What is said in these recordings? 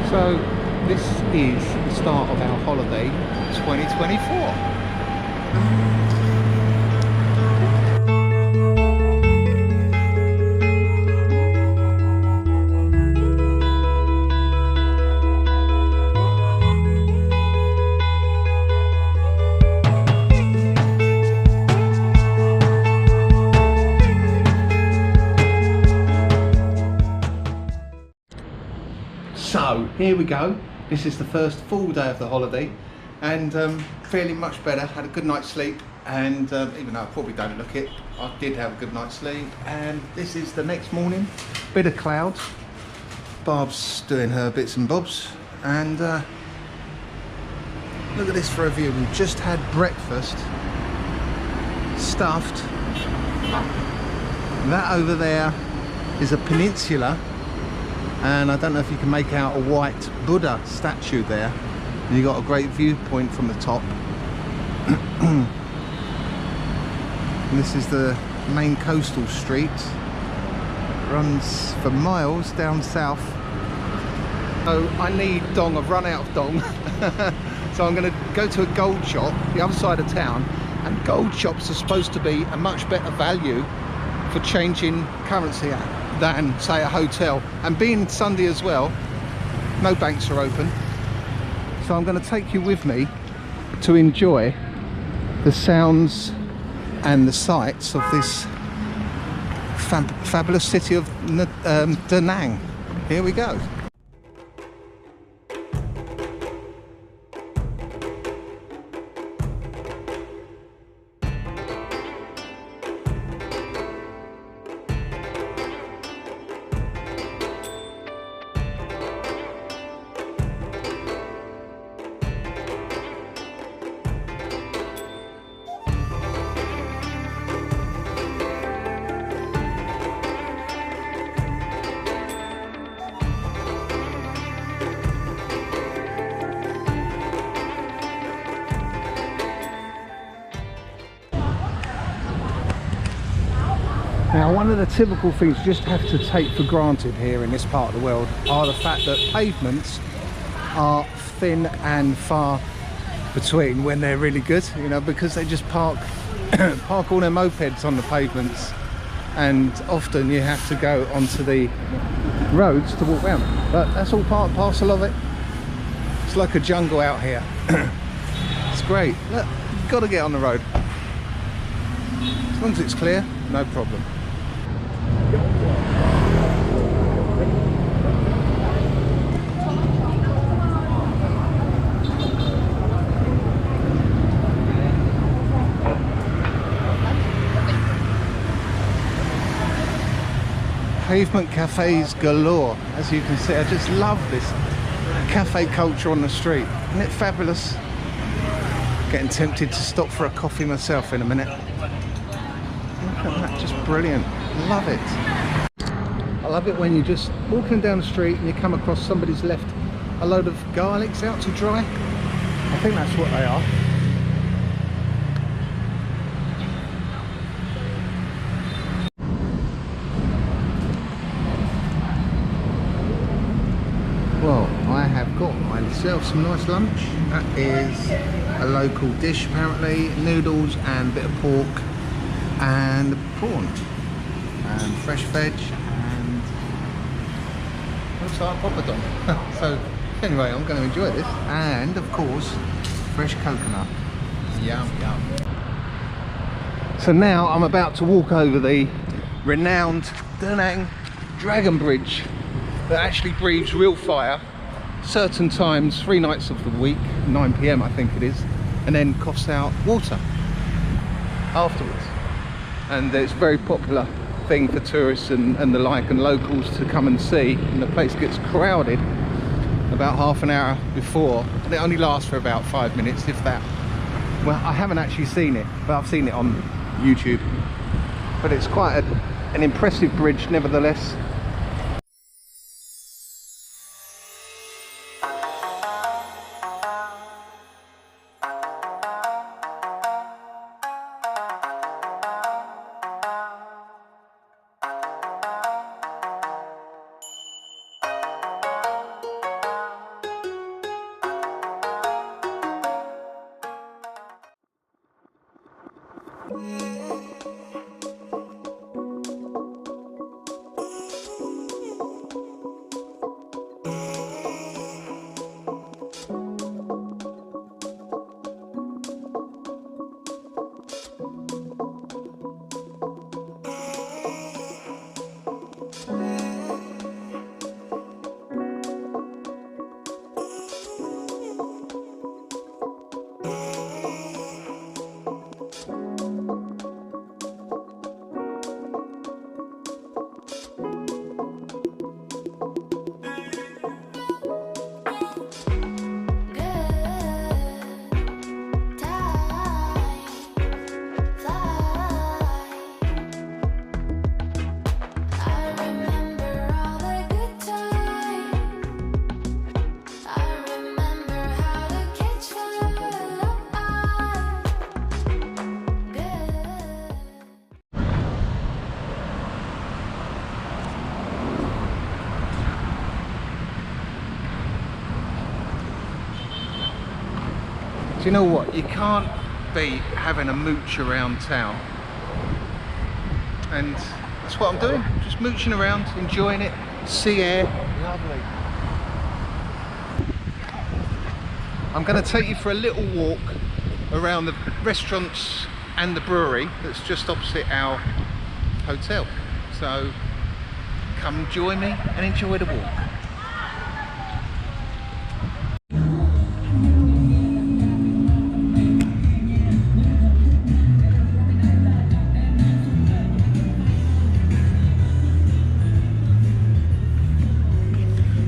So this is the start of our holiday 2024. So here we go. This is the first full day of the holiday, and feeling much better. Had a good night's sleep, and even though I probably don't look it, I did have a good night's sleep. And this is the next morning. Bit of clouds. Barb's doing her bits and bobs, and look at this for a view. We've just had breakfast, stuffed. That over there is a peninsula. And I don't know if you can make out a white Buddha statue there. And you got a great viewpoint from the top. And this is the main coastal street. It runs for miles down south. So I need dong. I've run out of dong. So I'm going to go to a gold shop the other side of town. And gold shops are supposed to be a much better value for changing currency at than say a hotel, and being Sunday as well, no banks are open. So I'm going to take you with me to enjoy the sounds and the sights of this fabulous city of Da Nang. Here we go. Now, one of the typical things you just have to take for granted here in this part of the world are the fact that pavements are thin and far between when they're really good, you know, because they just park all their mopeds on the pavements, and often you have to go onto the roads to walk around. But that's all part and parcel of it. It's like a jungle out here. It's great. Look, you've got to get on the road. As long as it's clear, no problem. Pavement cafes galore, as you can see. I just love this cafe culture on the street. Isn't it fabulous? Getting tempted to stop for a coffee myself in a minute. Look at that, just brilliant. Love it. I love it when you're just walking down the street and you come across somebody's left a load of garlics out to dry. I think that's what they are. Well, I have got myself some nice lunch. That is a local dish apparently. Noodles and a bit of pork and prawn and fresh veg and looks like poppadom. So anyway, I'm going to enjoy this, and of course fresh coconut. Yum yum. So now I'm about to walk over the renowned Da Nang Dragon Bridge that actually breathes real fire certain times, 3 nights of the week, 9 PM I think it is, and then coughs out water afterwards. And it's a very popular thing for tourists and the like, and locals to come and see, and the place gets crowded about half an hour before, and it only lasts for about 5 minutes, if that. Well, I haven't actually seen it, but I've seen it on YouTube. But it's quite an impressive bridge nevertheless. you know what? You can't be having a mooch around town. And that's what I'm doing. Just mooching around, enjoying it. Sea air. Lovely. I'm going to take you for a little walk around the restaurants and the brewery that's just opposite our hotel. So come join me and enjoy the walk.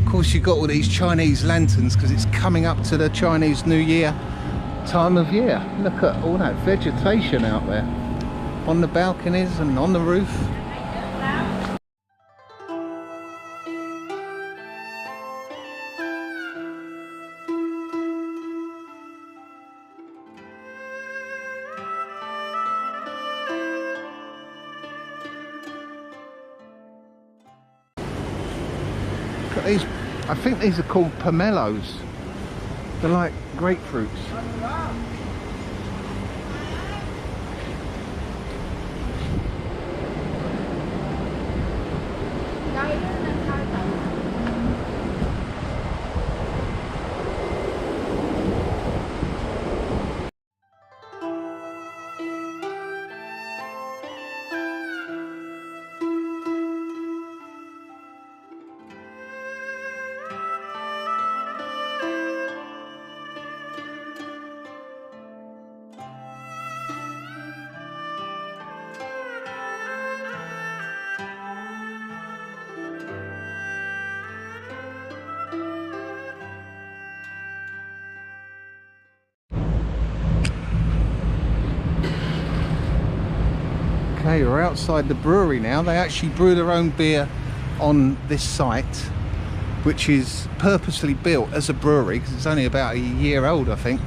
Of course, you've got all these Chinese lanterns because it's coming up to the Chinese New Year time of year. Look at all that vegetation out there on the balconies and on the roof. Look at these. I think these are called pomelos. They're like grapefruits. Okay, we're outside the brewery now. They actually brew their own beer on this site, which is purposely built as a brewery because it's only about a year old, I think,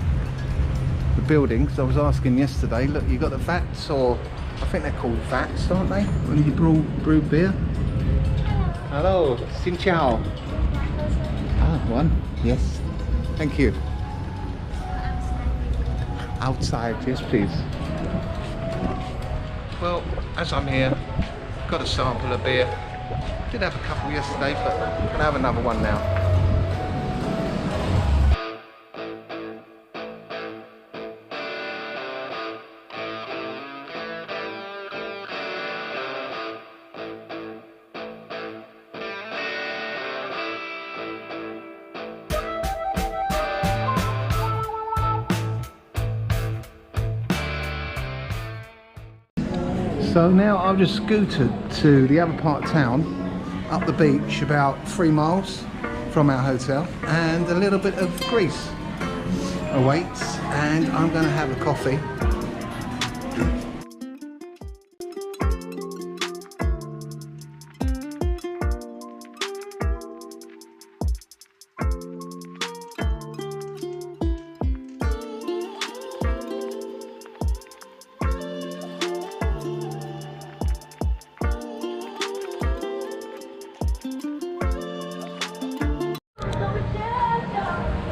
the building. So I was asking yesterday, look, you got the vats, or I think they're called vats, aren't they, when you brew beer? Hello, xin chào. Ah, one, yes, thank you. Outside, yes please. Well, as I'm here, got a sample of beer. Did have a couple yesterday, but I'm gonna have another one now. So now I've just scooted to the other part of town, up the beach, about 3 miles from our hotel, and a little bit of Greece awaits, and I'm going to have a coffee.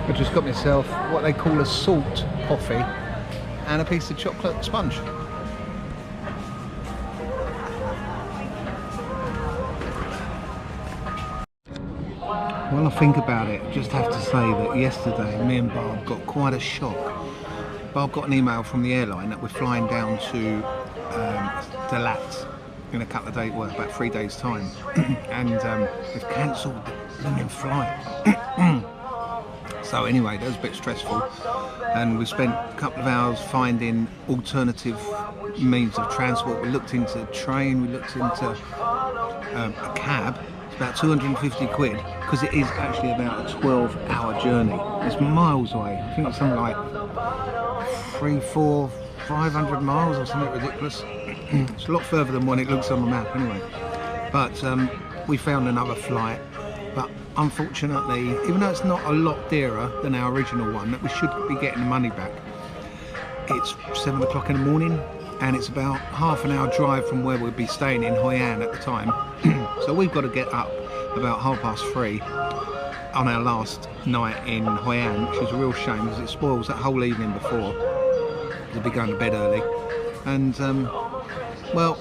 I just got myself what they call a salt coffee and a piece of chocolate sponge. When I think about it, I just have to say that yesterday me and Barb got quite a shock. Barb got an email from the airline that we're flying down to Dalat in a couple of days, well, about 3 days time, and they've cancelled the blooming flight. So anyway, that was a bit stressful, and we spent a couple of hours finding alternative means of transport. We looked into a train, we looked into a cab. It's about 250 quid, because it is actually about a 12-hour journey. It's miles away. I think it's something like 300, 400, 500 miles or something ridiculous. It's a lot further than what it looks on the map anyway. But we found another flight. But unfortunately, even though it's not a lot dearer than our original one, that we should be getting the money back, it's 7 o'clock in the morning, and it's about half an hour drive from where we'd be staying in Hoi An at the time. So we've got to get up about 3:30 on our last night in Hoi An, which is a real shame because it spoils that whole evening before. We'll be going to bed early, and well,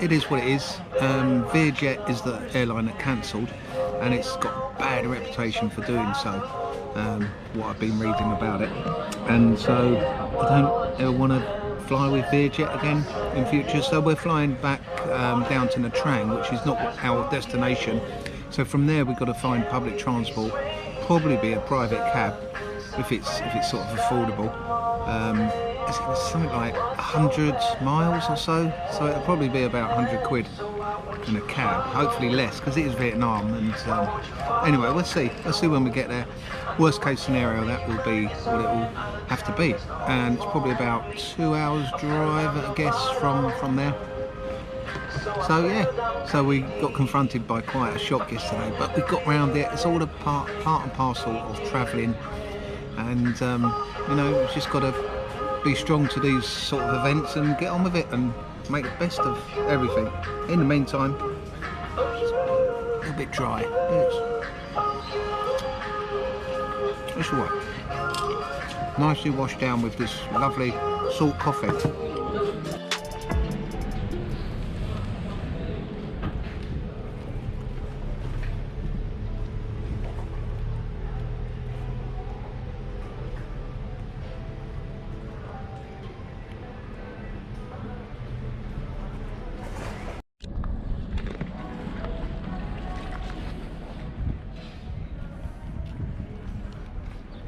it is what it is. Vietjet is the airline that cancelled, and it's got a bad reputation for doing so. What I've been reading about it, and so I don't ever want to fly with Vietjet again in future. So we're flying back down to Nha Trang, which is not our destination. So from there we've got to find public transport, probably be a private cab if it's sort of affordable. It's something like 100 miles or so, so it'll probably be about 100 quid in a cab, hopefully less because it is Vietnam. And anyway, let's see when we get there. Worst case scenario, that will be what it will have to be, and it's probably about 2 hours drive, I guess, from there. So yeah, so we got confronted by quite a shock yesterday, but we got round it. It's all a part and parcel of travelling, and you know, we've just got to be strong to these sort of events and get on with it and make the best of everything. In the meantime, it's a little bit dry. It's all right. Nicely washed down with this lovely salt coffee.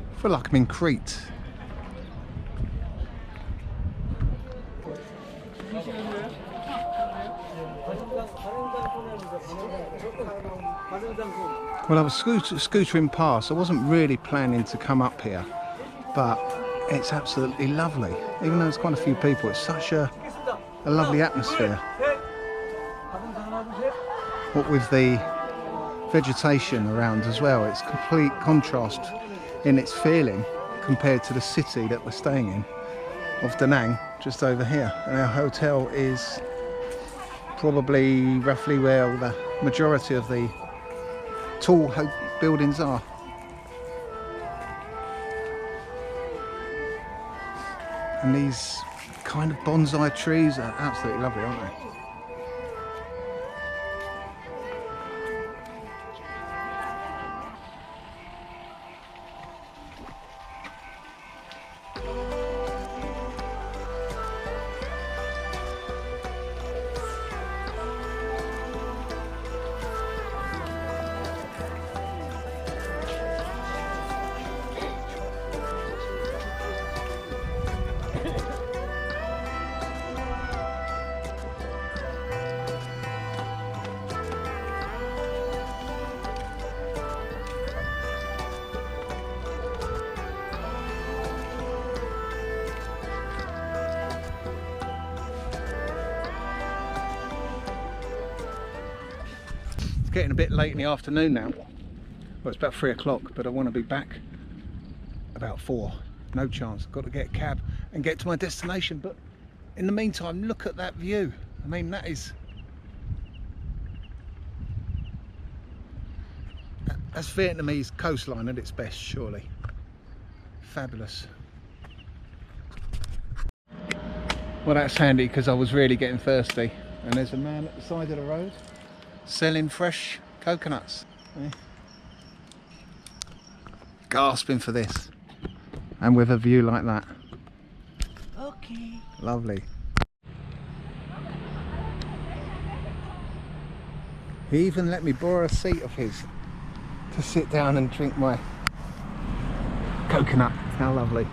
I feel like I'm in Crete. Well, I was scootering past. I wasn't really planning to come up here, but it's absolutely lovely. Even though there's quite a few people, it's such a lovely atmosphere. What with the vegetation around as well, it's complete contrast in its feeling compared to the city that we're staying in of Da Nang, just over here. And our hotel is probably roughly where the majority of the tall buildings are. And these kind of bonsai trees are absolutely lovely, aren't they? Getting a bit late in the afternoon now. Well, it's about 3 o'clock, but I want to be back about 4. No chance. Got to get a cab and get to my destination. But in the meantime, look at that view. I mean, that's Vietnamese coastline at its best, surely. Fabulous. Well, that's handy because I was really getting thirsty. And there's a man at the side of the road selling fresh coconuts. Yeah. Gasping for this, and with a view like that. Okay. Lovely. He even let me borrow a seat of his to sit down and drink my coconut. How lovely.